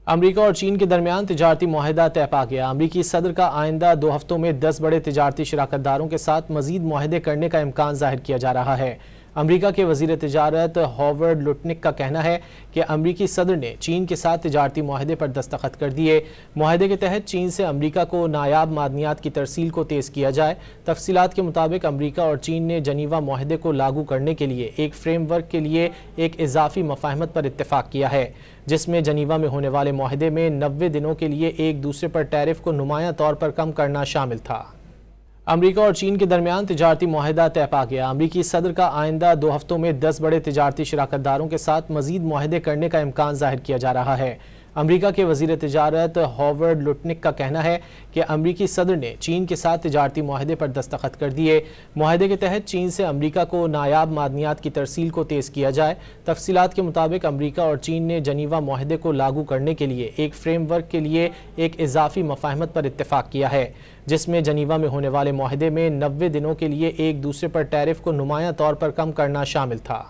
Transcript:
امریکہ اور چین کے درمیان تجارتی معاہدہ طے پا گیا۔ امریکی صدر کا آئندہ 2 ہفتوں میں 10 بڑے تجارتی شراکت داروں کے ساتھ مزید معاہدے کرنے کا امکان ظاہر کیا جا رہا ہے۔ امریکہ کے وزیر تجارت ہاورڈ لوٹنک کا کہنا ہے کہ امریکی صدر نے چین کے ساتھ تجارتی معاہدے پر دستخط کر دیے۔ معاہدے کے تحت چین سے امریکہ کو نایاب معدنیات کی ترسیل کو تیز کیا جائے۔ تفصیلات کے مطابق امریکہ اور چین نے جنیوا معاہدے کو لاگو کرنے کے لیے ایک فریم ورک کے لیے ایک اضافی مفاہمت پر اتفاق کیا ہے، جس میں جنیوا میں ہونے والے معاہدے میں 90 دنوں کے لیے ایک دوسرے پر ٹیرف کو نمایاں طور پر کم کرنا شامل تھا۔ امریکہ اور چین کے درمیان تجارتی معاہدہ طے پا گیا۔ امریکی صدر کا آئندہ 2 ہفتوں میں 10 بڑے تجارتی شراکت داروں کے ساتھ مزید معاہدے کرنے کا امکان ظاہر کیا جا رہا ہے۔ امریکہ کے وزیر تجارت ہاورڈ لوٹنک کا کہنا ہے کہ امریکی صدر نے چین کے ساتھ تجارتی معاہدے پر دستخط کر دیے۔ معاہدے کے تحت چین سے امریکہ کو نایاب معدنیات کی ترسیل کو تیز کیا جائے۔ تفصیلات کے مطابق امریکہ اور چین نے جنیوا معاہدے کو لاگو کرنے کے لیے ایک فریم ورک کے لیے ایک اضافی مفاہمت پر اتفاق کیا ہے، جس میں جنیوا میں ہونے والے معاہدے میں 90 دنوں کے لیے ایک دوسرے پر ٹیرف کو نمایاں طور پر کم کرنا شامل تھا۔